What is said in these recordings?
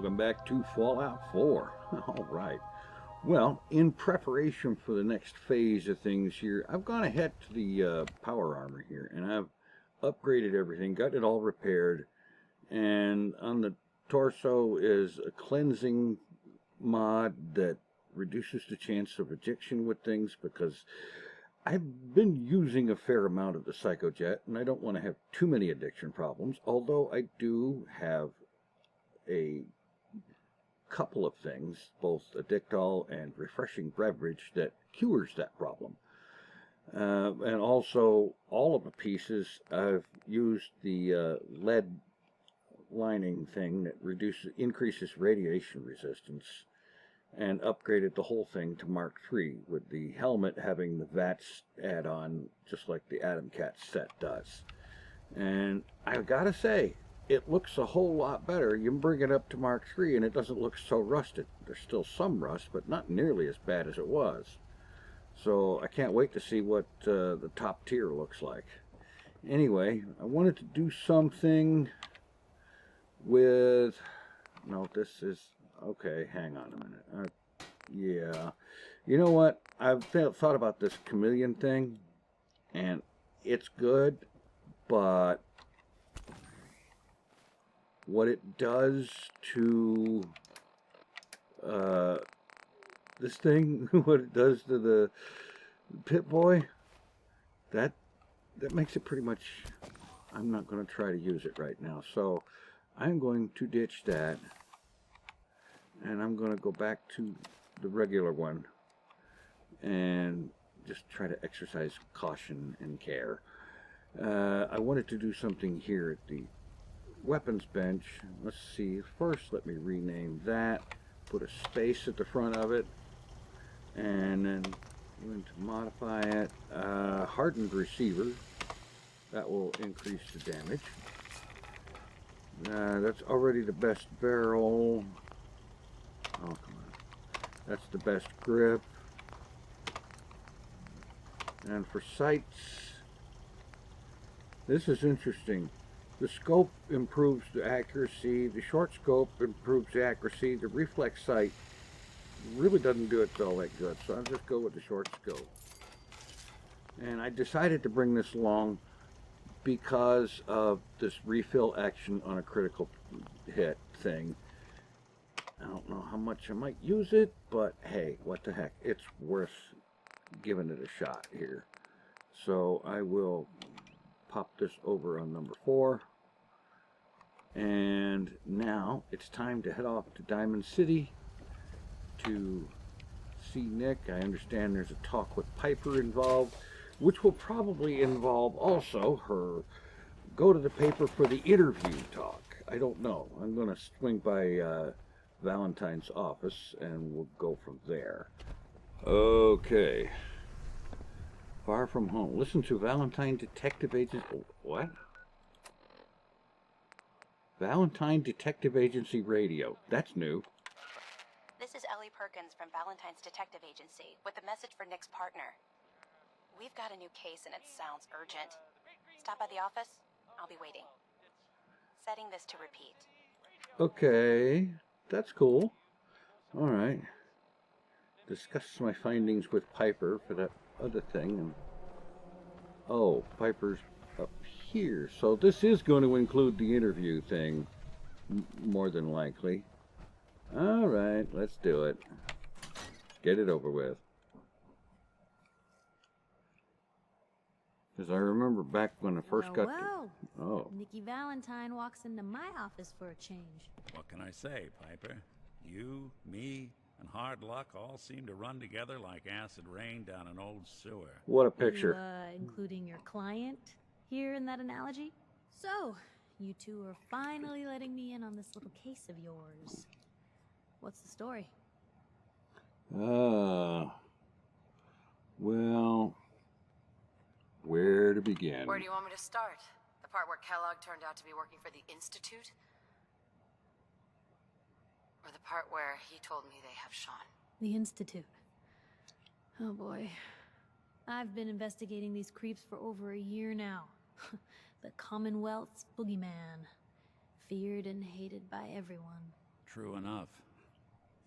welcome back to Fallout 4. All right. Well, in preparation for the next phase of things here, I've gone ahead to the power armor here, and I've upgraded everything, got it all repaired, and on the torso is a cleansing mod that reduces the chance of addiction with things, because I've been using a fair amount of the Psychojet, and I don't want to have too many addiction problems, although I do have a couple of things, both addictol and refreshing beverage, that cures that problem. And also, all of the pieces, I've used the lead lining thing that increases radiation resistance, and upgraded the whole thing to Mark III, with the helmet having the VATS add-on, just like the Atom Cat set does. And I've got to say, it looks a whole lot better. You can bring it up to Mark III and it doesn't look so rusted. There's still some rust, but not nearly as bad as it was. So I can't wait to see what the top tier looks like. Anyway, I wanted to do something with... No, this is... Okay, hang on a minute. Yeah. You know what? I've thought about this chameleon thing, and it's good, but what it does to this thing, what it does to the Pip-Boy, that makes it pretty much... I'm not going to try to use it right now, so I'm going to ditch that, and I'm going to go back to the regular one and just try to exercise caution and care. I wanted to do something here at the weapons bench. Let's see, first let me rename that, put a space at the front of it, and then I'm going to modify it. Hardened receiver, that will increase the damage. That's already the best barrel. Oh, come on. That's the best grip. And for sights, this is interesting. The scope improves the accuracy. The short scope improves the accuracy. The reflex sight really doesn't do it all that good, so I'll just go with the short scope. And I decided to bring this along because of this refill action on a critical hit thing. I don't know how much I might use it, but hey, what the heck, it's worth giving it a shot here. So I will pop this over on number 4, and now it's time to head off to Diamond City to see Nick. I understand there's a talk with Piper involved, which will probably involve also her go to the paper for the interview talk. I don't know. I'm going to swing by Valentine's office and we'll go from there. Okay. Far from home. Listen to Valentine Detective Agency. What? Valentine Detective Agency Radio. That's new. This is Ellie Perkins from Valentine's Detective Agency with a message for Nick's partner. We've got a new case and it sounds urgent. Stop by the office. I'll be waiting. Setting this to repeat. Okay. That's cool. All right. Discuss my findings with Piper for that other thing. And oh, Piper's up here. So this is going to include the interview thing, more than likely. All right, let's do it. Get it over with. Because I remember back when I first got to... Oh. Nikki Valentine walks into my office for a change. What can I say, Piper? You, me, and hard luck all seem to run together like acid rain down an old sewer. What a picture. Including your client here in that analogy? So, you two are finally letting me in on this little case of yours. What's the story? Well... where to begin? Where do you want me to start? The part where Kellogg turned out to be working for the Institute? Or the part where he told me they have Sean? The Institute. Oh boy. I've been investigating these creeps for over a year now. The Commonwealth's boogeyman. Feared and hated by everyone. True enough.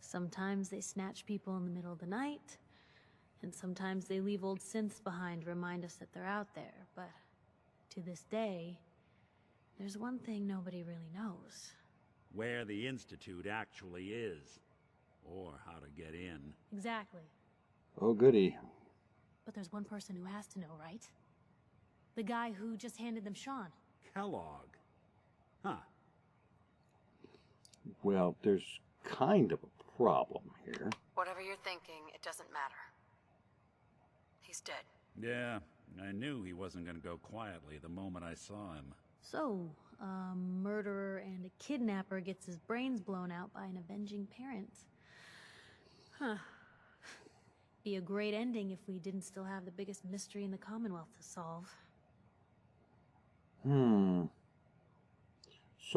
Sometimes they snatch people in the middle of the night, and sometimes they leave old synths behind to remind us that they're out there, but to this day, there's one thing nobody really knows. Where the Institute actually is. Or how to get in. Exactly. Oh, goody. But there's one person who has to know, right? The guy who just handed them Sean. Kellogg. Huh. Well, there's kind of a problem here. Whatever you're thinking, it doesn't matter. He's dead. Yeah, I knew he wasn't gonna go quietly the moment I saw him. So, a murderer and a kidnapper gets his brains blown out by an avenging parent. Huh. Be a great ending if we didn't still have the biggest mystery in the Commonwealth to solve. So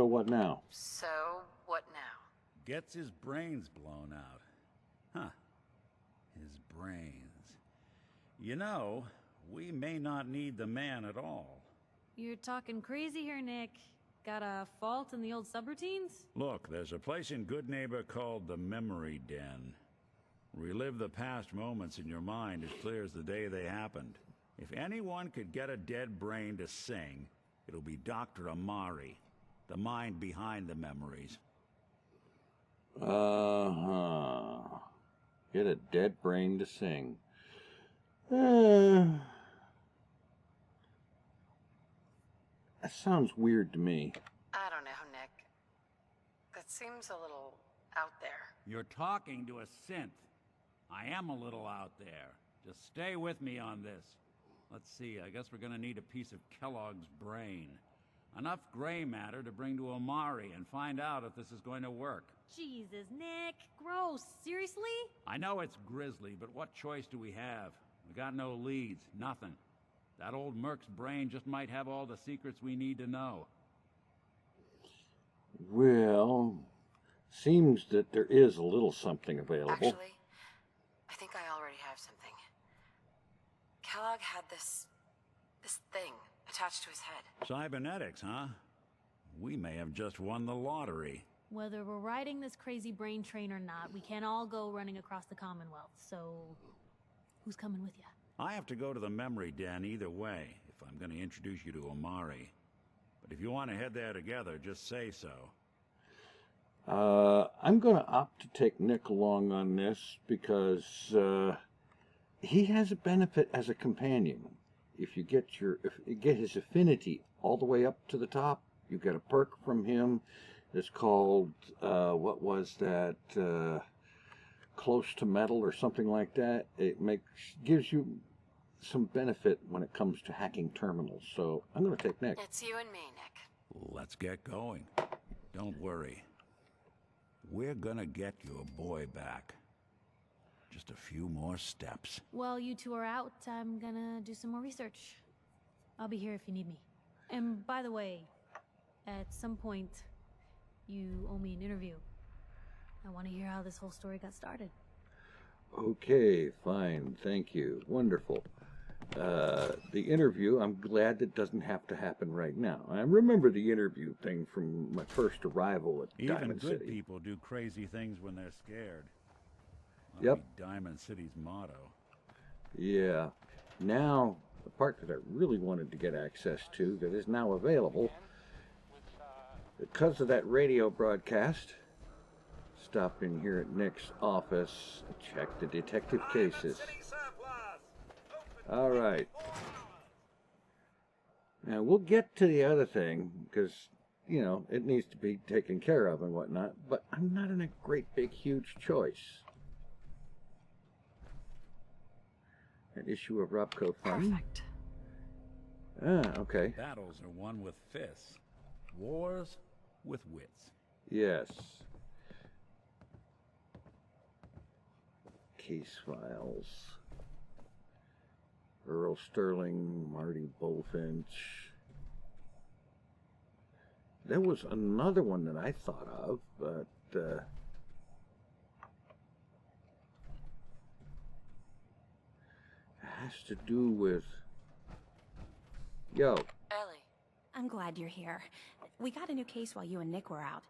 what now? So, what now? Gets his brains blown out. Huh. His brains. You know, we may not need the man at all. You're talking crazy here, Nick. Got a fault in the old subroutines? Look, there's a place in Good Neighbor called the Memory Den. Relive the past moments in your mind as clear as the day they happened. If anyone could get a dead brain to sing, it'll be Dr. Amari, the mind behind the memories. Uh-huh. Get a dead brain to sing. That sounds weird to me. I don't know, Nick. That seems a little out there. You're talking to a synth. I am a little out there. Just stay with me on this. Let's see, I guess we're gonna need a piece of Kellogg's brain. Enough gray matter to bring to Omari and find out if this is going to work. Jesus, Nick. Gross. Seriously? I know it's grisly, but what choice do we have? We got no leads, nothing. That old Merc's brain just might have all the secrets we need to know. Well, seems that there is a little something available. Actually, I think I already have something. Kellogg had this thing attached to his head. Cybernetics, huh? We may have just won the lottery. Whether we're riding this crazy brain train or not, we can't all go running across the Commonwealth, so who's coming with you? I have to go to the memory den either way, if I'm going to introduce you to Omari. But if you want to head there together, just say so. I'm going to opt to take Nick along on this because he has a benefit as a companion. If you get his affinity all the way up to the top, you get a perk from him. It's called what was that? Close to metal or something like that. It gives you some benefit when it comes to hacking terminals. So I'm going to take Nick. It's you and me, Nick. Let's get going. Don't worry. We're gonna get your boy back. Just a few more steps. While you two are out, I'm gonna do some more research. I'll be here if you need me. And by the way, at some point, you owe me an interview. I want to hear how this whole story got started. Okay, fine, thank you. Wonderful. The interview, I'm glad that doesn't have to happen right now. I remember the interview thing from my first arrival at Diamond City. Even good people do crazy things when they're scared. Yep. Diamond City's motto. Yeah. Now, the part that I really wanted to get access to that is now available, because of that radio broadcast, stop in here at Nick's office, check the detective cases. All right. Now, we'll get to the other thing, because, you know, it needs to be taken care of and whatnot, but I'm not in a great big huge choice. An issue of Robco Fund. Perfect. Ah, okay. Battles are won with fists. Wars with wits. Yes. Case files. Earl Sterling, Marty Bullfinch. There was another one that I thought of, but it has to do with... Yo. Ellie. I'm glad you're here. We got a new case while you and Nick were out.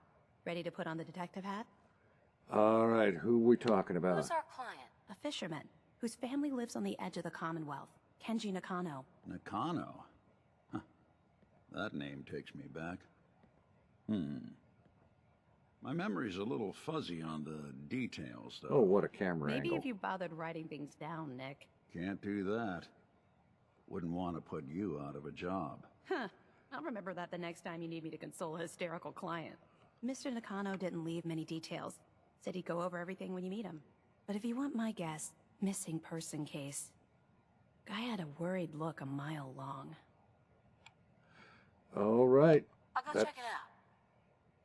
Ready to put on the detective hat? All right, who are we talking about? Who's our client? A fisherman whose family lives on the edge of the Commonwealth, Kenji Nakano. Nakano? Huh. That name takes me back. My memory's a little fuzzy on the details, though. Oh, what a camera Maybe angle. if you bothered writing things down, Nick. Can't do that. Wouldn't want to put you out of a job. Huh. I'll remember that the next time you need me to console a hysterical client. Mr. Nakano didn't leave many details. Said he'd go over everything when you meet him. But if you want my guess, missing person case. Guy had a worried look a mile long. All right. I'll go check it out.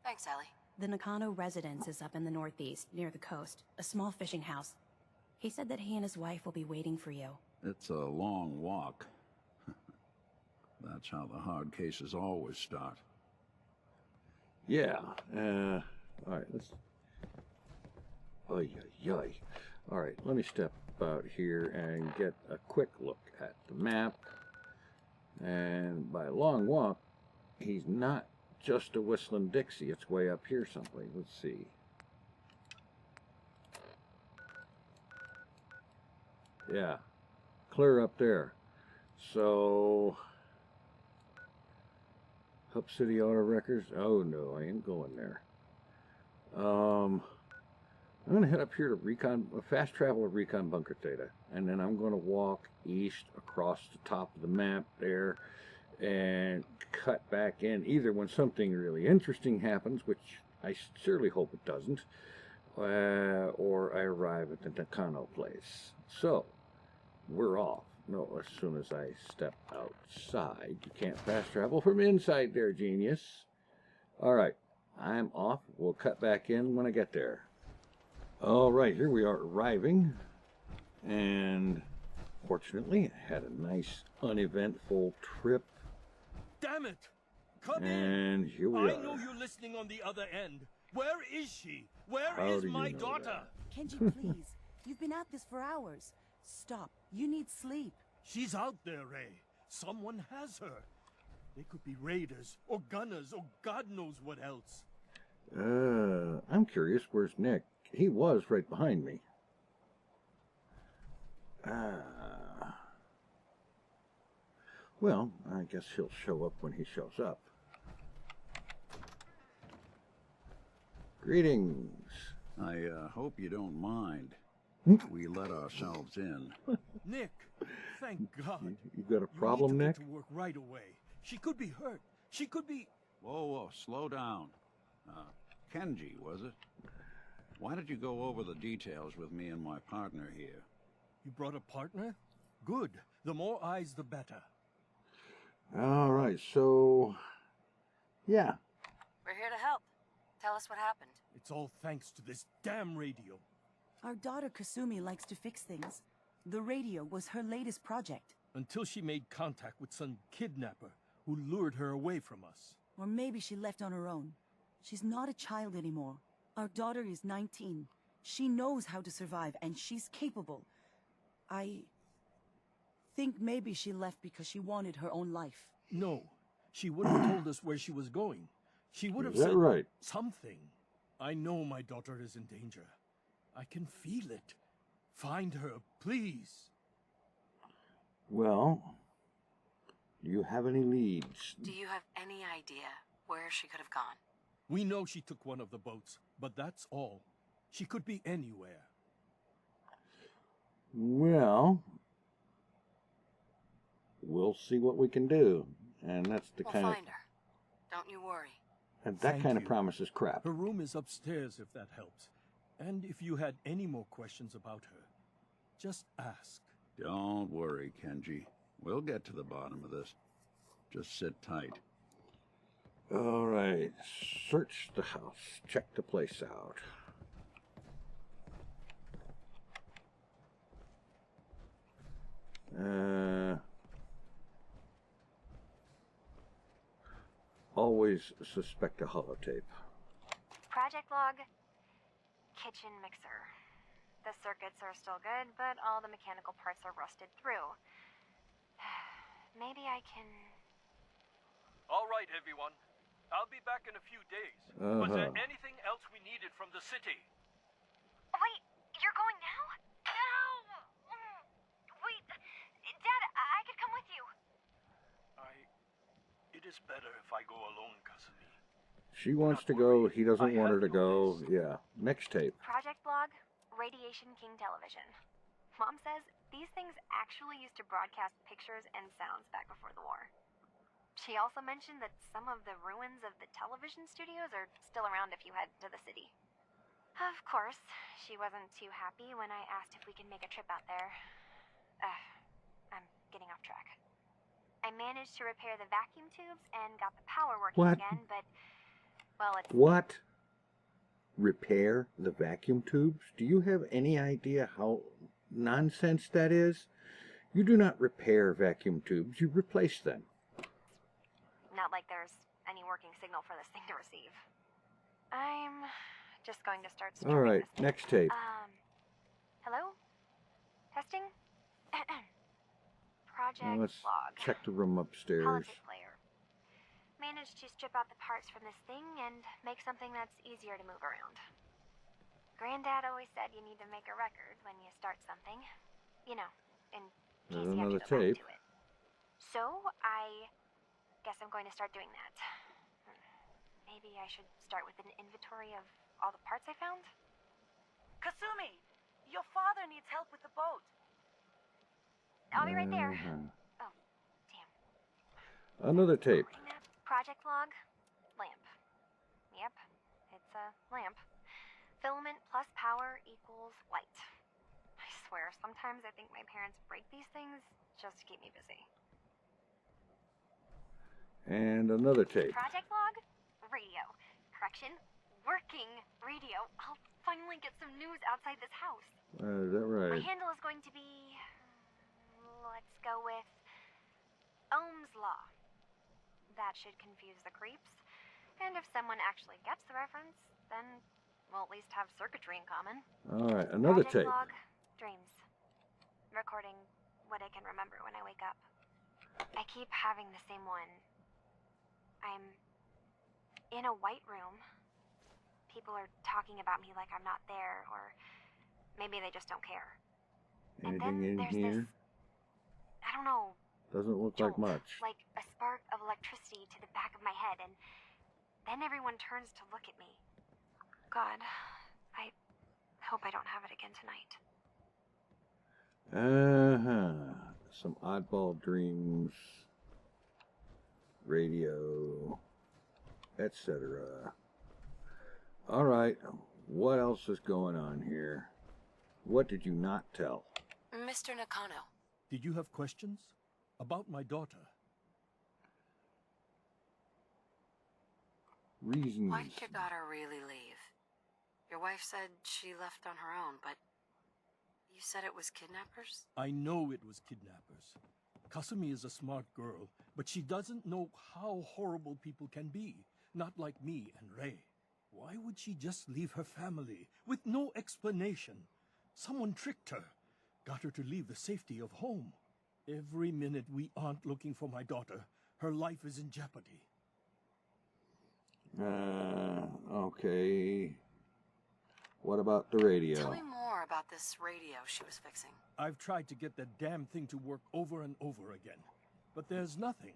Thanks, Ellie. The Nakano residence is up in the northeast, near the coast. A small fishing house. He said that he and his wife will be waiting for you. It's a long walk. That's how the hard cases always start. Yeah. All right, let's... Oy, oy, oy. All right, let me step out here and get a quick look at the map. And by a long walk, he's not just a Whistling Dixie. It's way up here someplace. Let's see. Yeah, clear up there. So, Hub City Auto Records. Oh no, I ain't going there. I'm gonna head up here to fast travel to Recon Bunker Theta, and then I'm gonna walk east across the top of the map there, and cut back in either when something really interesting happens, which I sincerely hope it doesn't, or I arrive at the Nakano place. So, we're off. No, as soon as I step outside. You can't fast travel from inside there, genius. Alright, I'm off. We'll cut back in when I get there. Alright, here we are arriving. And fortunately, I had a nice, uneventful trip. Damn it! Come And in! here we I are. know you're listening on the other end. Where is she? Where How is do you my know daughter? that? Kenji, please. You've been at this for hours. Stop. You need sleep. She's out there, Ray. Someone has her. They could be raiders, or gunners, or God knows what else. I'm curious, where's Nick? He was right behind me. Well, I guess he'll show up when he shows up. Greetings. I hope you don't mind. We let ourselves in. Nick, thank God. You got a problem, you need Nick? to get to work right away. She could be hurt. She could be... Whoa, whoa, slow down. Kenji, was it? Why did you go over the details with me and my partner here? You brought a partner? Good. The more eyes, the better. All right, so... Yeah. We're here to help. Tell us what happened. It's all thanks to this damn radio. Our daughter Kasumi likes to fix things. The radio was her latest project. Until she made contact with some kidnapper who lured her away from us. Or maybe she left on her own. She's not a child anymore. Our daughter is 19. She knows how to survive, and she's capable. I think maybe she left because she wanted her own life. No, she would have told us where she was going. She would have Is that said right? something. I know my daughter is in danger. I can feel it. Find her, please. Well, do you have any leads? Do you have any idea where she could have gone? We know she took one of the boats, but that's all. She could be anywhere. Well, we'll see what we can do. And that's the We'll kind find her. Don't you worry. and that Thank kind of you. promise is crap. Her room is upstairs if that helps. And if you had any more questions about her, just ask. Don't worry, Kenji. We'll get to the bottom of this. Just sit tight. All right, search the house. Check the place out. Always suspect a holotape. Project log, kitchen mixer. The circuits are still good, but all the mechanical parts are rusted through. Maybe I can... All right, everyone. I'll be back in a few days. Was there anything else we needed from the city? Wait, you're going now? No! Wait, Dad, I could come with you. It is better if I go alone, Kasumi. She wants to go. He doesn't want her to go. Yeah. Next tape. Project Log, Radiation King Television. Mom says these things actually used to broadcast pictures and sounds back before the war. She also mentioned that some of the ruins of the television studios are still around if you head to the city. Of course, she wasn't too happy when I asked if we can make a trip out there. I'm getting off track. I managed to repair the vacuum tubes and got the power working again, but, well, it's... What? Repair the vacuum tubes? Do you have any idea how nonsense that is? You do not repair vacuum tubes, you replace them. Not like there's any working signal for this thing to receive. I'm just going to start stripping Alright, this thing. next tape. Hello? Testing? Project Now let's Log. check the room upstairs. Politics player. Managed to strip out the parts from this thing and make something that's easier to move around. Granddad always said you need to make a record when you start something. You know, in case There's you have another to go tape. back to it. So, I guess I'm going to start doing that. Maybe I should start with an inventory of all the parts I found? Kasumi, your father needs help with the boat. I'll be right there. Oh, damn. Another tape. Project Log, lamp. Yep, it's a lamp. Filament plus power equals light. I swear, sometimes I think my parents break these things just to keep me busy. And another tape. Project Log, radio. Correction, working radio. I'll finally get some news outside this house. Is that right? My handle is going to be... let's go with Ohm's Law. That should confuse the creeps. And if someone actually gets the reference, then we'll at least have circuitry in common. Alright, another Project tape. Log, dreams. Recording what I can remember when I wake up. I keep having the same one. I'm in a white room. People are talking about me like I'm not there, or maybe they just don't care. And Anything then in there's here? this, I don't know, Doesn't look jolt, like much. like a spark of electricity to the back of my head, and then everyone turns to look at me. God, I hope I don't have it again tonight. Some oddball dreams, radio, etc. Alright, what else is going on here? What did you not tell? Mr. Nakano. Did you have questions? About my daughter? Reasons. Why did your daughter really leave? Your wife said she left on her own, but you said it was kidnappers? I know it was kidnappers. Kasumi is a smart girl, but she doesn't know how horrible people can be. Not like me and Ray. Why would she just leave her family with no explanation? Someone tricked her, got her to leave the safety of home. Every minute we aren't looking for my daughter, her life is in jeopardy. Okay. What about the radio? Tell me more about this radio she was fixing. I've tried to get that damn thing to work over and over again, but there's nothing.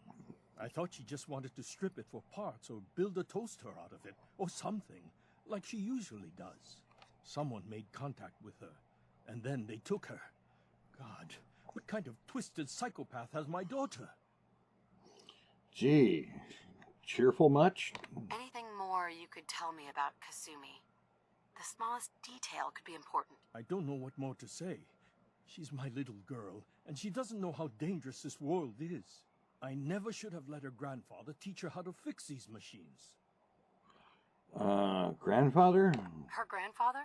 I thought she just wanted to strip it for parts or build a toaster out of it, or something, like she usually does. Someone made contact with her, and then they took her. God, what kind of twisted psychopath has my daughter? Gee, cheerful much? Anything more you could tell me about Kasumi? The smallest detail could be important. I don't know what more to say. She's my little girl, and she doesn't know how dangerous this world is. I never should have let her grandfather teach her how to fix these machines. Grandfather? Her grandfather?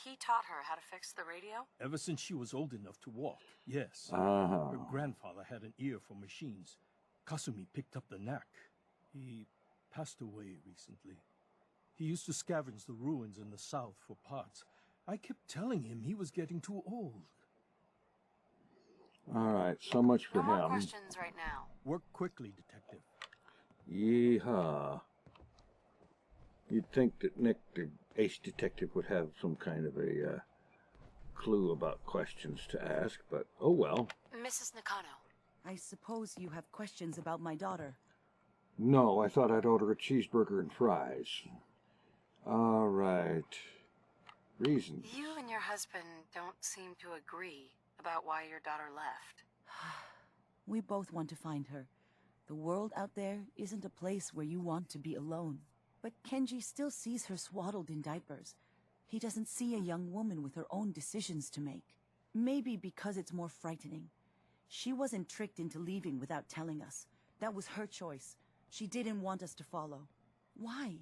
He taught her how to fix the radio? Ever since she was old enough to walk, yes. Uh-huh. Her grandfather had an ear for machines. Kasumi picked up the knack. He passed away recently. He used to scavenge the ruins in the south for parts. I kept telling him he was getting too old. Alright, so much for No more him. questions right now. Work quickly, Detective. Yeehaw. You'd think that Nick, the ace detective, would have some kind of a clue about questions to ask, but oh well. Mrs. Nakano. I suppose you have questions about my daughter. No, I thought I'd order a cheeseburger and fries. All right. Reasons. You and your husband don't seem to agree about why your daughter left. We both want to find her. The world out there isn't a place where you want to be alone. But Kenji still sees her swaddled in diapers. He doesn't see a young woman with her own decisions to make. Maybe because it's more frightening. She wasn't tricked into leaving without telling us. That was her choice. She didn't want us to follow. Why?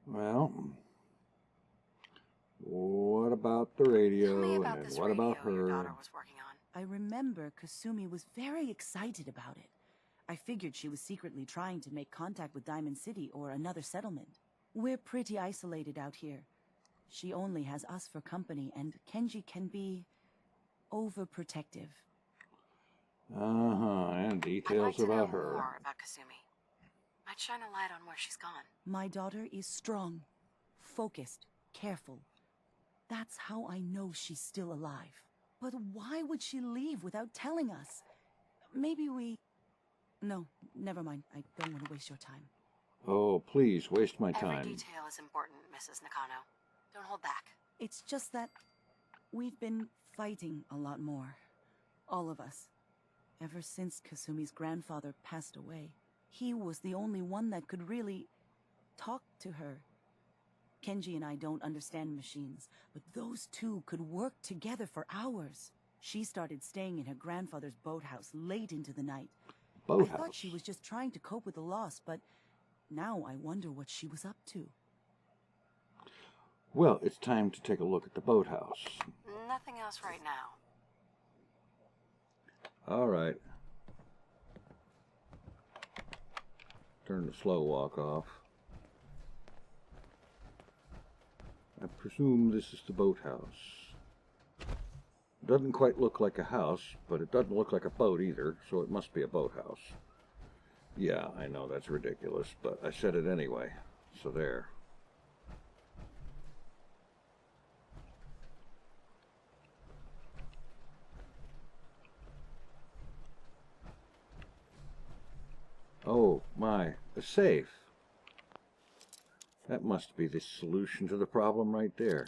Well, what about the radio? Tell me about And this what radio about your her? daughter was working on. I remember Kasumi was very excited about it. I figured she was secretly trying to make contact with Diamond City or another settlement. We're pretty isolated out here. She only has us for company, and Kenji can be overprotective. And details I'd like to know about her. more about Kasumi. Might shine a light on where she's gone. My daughter is strong, focused, careful. That's how I know she's still alive. But why would she leave without telling us? Maybe we... No, never mind. I don't want to waste your time. Oh, please, waste my time. Every detail is important, Mrs. Nakano. Don't hold back. It's just that we've been fighting a lot more. All of us. Ever since Kasumi's grandfather passed away. He was the only one that could really talk to her. Kenji and I don't understand machines, but those two could work together for hours. She started staying in her grandfather's boathouse late into the night. Boathouse? I thought she was just trying to cope with the loss, but now I wonder what she was up to. Well, it's time to take a look at the boathouse. Nothing else right now. All right. Turn the slow walk off. I presume this is the boathouse. Doesn't quite look like a house, but it doesn't look like a boat either, so it must be a boathouse. Yeah, I know that's ridiculous, but I said it anyway, so there. Oh my, a safe. That must be the solution to the problem right there.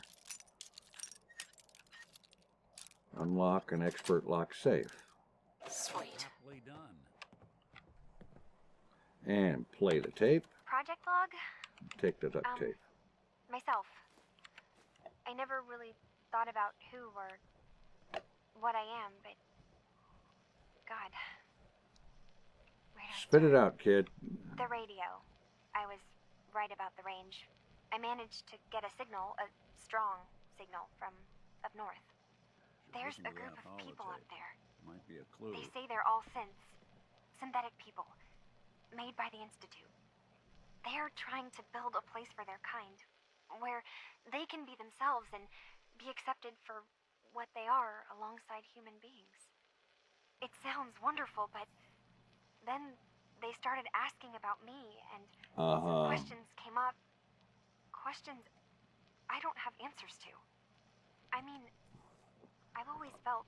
Unlock an expert lock safe. Sweet. Happily done. And play the tape. Project log? Take the duct tape. Myself. I never really thought about who or what I am, but... God. Where do I Spit start? it out, kid. The radio. I was right about the range. I managed to get a signal, a strong signal, from up north. There's a group of people up there. Might be a clue. They say they're all synths. Synthetic people. Made by the Institute. They're trying to build a place for their kind, where they can be themselves and be accepted for what they are alongside human beings. It sounds wonderful, but then they started asking about me, and some questions came up. Questions I don't have answers to. I mean, I've always felt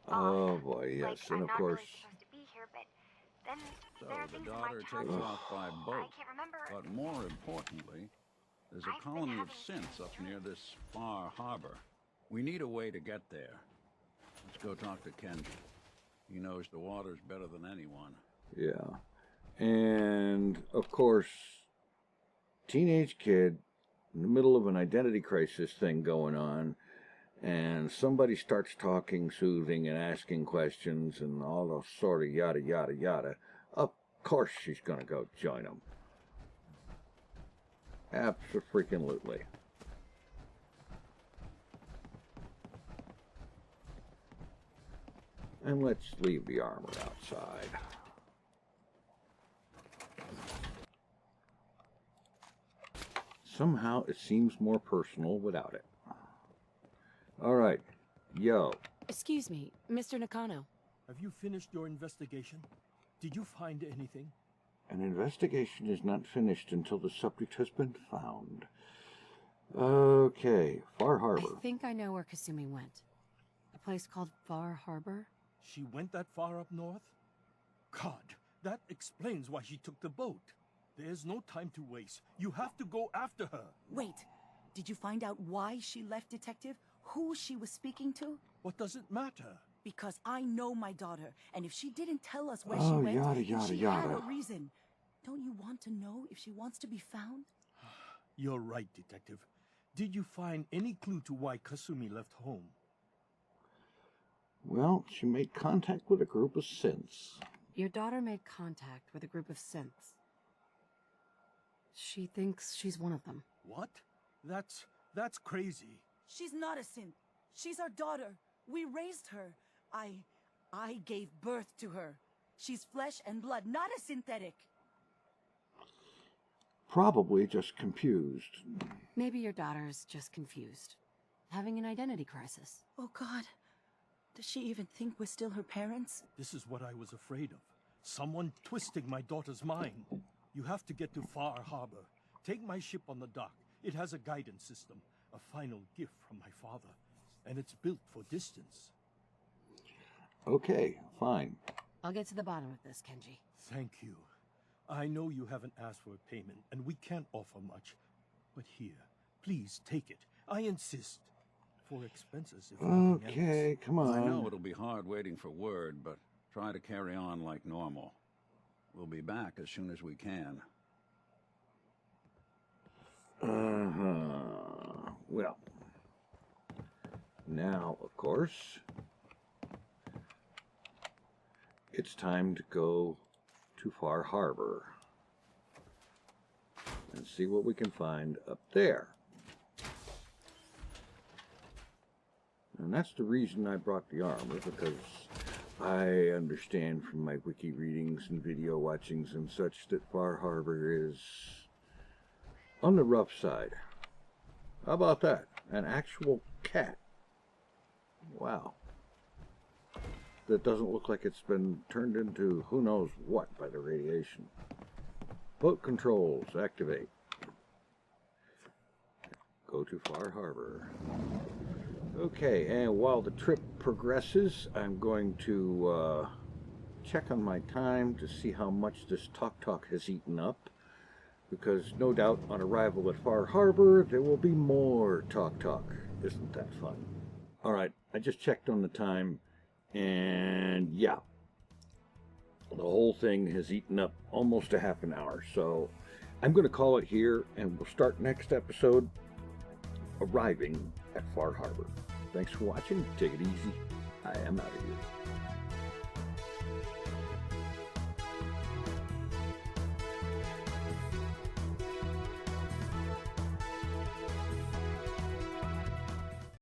Oh boy, yes, like and I'm of not course. really supposed to be here, but then So there are the things in my daughter takes childhood off by I boat. can't remember. But more importantly, there's a I've been colony of having synths up near this far harbor. We need a way to get there. Let's go talk to Kenji. He knows the waters better than anyone. Yeah. And of course, teenage kid in the middle of an identity crisis thing going on, and somebody starts talking, soothing, and asking questions, and all the sort of yada, yada, yada. Of course she's going to go join them. Abso-freaking-lutely. And let's leave the armor outside. Somehow it seems more personal without it. All right. Yo. Excuse me, Mr. Nakano. Have you finished your investigation? Did you find anything? An investigation is not finished until the subject has been found. Okay, Far Harbor. I think I know where Kasumi went. A place called Far Harbor? She went that far up north? God, that explains why she took the boat. There's no time to waste. You have to go after her. Wait, did you find out why she left, Detective? Who she was speaking to? What does it matter? Because I know my daughter, and if she didn't tell us where Oh, she went, yada, then yada, she yada. had a reason. Don't you want to know if she wants to be found? You're right, Detective. Did you find any clue to why Kasumi left home? Well, she made contact with a group of synths. Your daughter made contact with a group of synths. She thinks she's one of them. What? That's crazy. She's not a synth. She's our daughter. We raised her. I gave birth to her. She's flesh and blood, not a synthetic. Probably just confused. Maybe your daughter's just confused. Having an identity crisis. Oh, God. Does she even think we're still her parents? This is what I was afraid of. Someone twisting my daughter's mind. You have to get to Far Harbor. Take my ship on the dock. It has a guidance system, a final gift from my father, and it's built for distance. Okay, fine. I'll get to the bottom of this, Kenji. Thank you. I know you haven't asked for a payment, and we can't offer much. But here, please take it. I insist. For expenses, if nothing Okay, else. come on. I know it'll be hard waiting for word, but try to carry on like normal. We'll be back as soon as we can. Well, now, of course, it's time to go to Far Harbor and see what we can find up there. And that's the reason I brought the armor, because I understand from my wiki readings and video watchings and such that Far Harbor is on the rough side. How about that? An actual cat. Wow. That doesn't look like it's been turned into who knows what by the radiation. Boat controls, activate. Go to Far Harbor. Okay, and while the trip progresses, I'm going to check on my time to see how much this Tok has eaten up, because no doubt on arrival at Far Harbor there will be more Tok. Isn't that fun? Alright, I just checked on the time, and yeah, the whole thing has eaten up almost a half an hour, so I'm going to call it here, and we'll start next episode arriving at Far Harbor. Thanks for watching. Take it easy. I am out of here.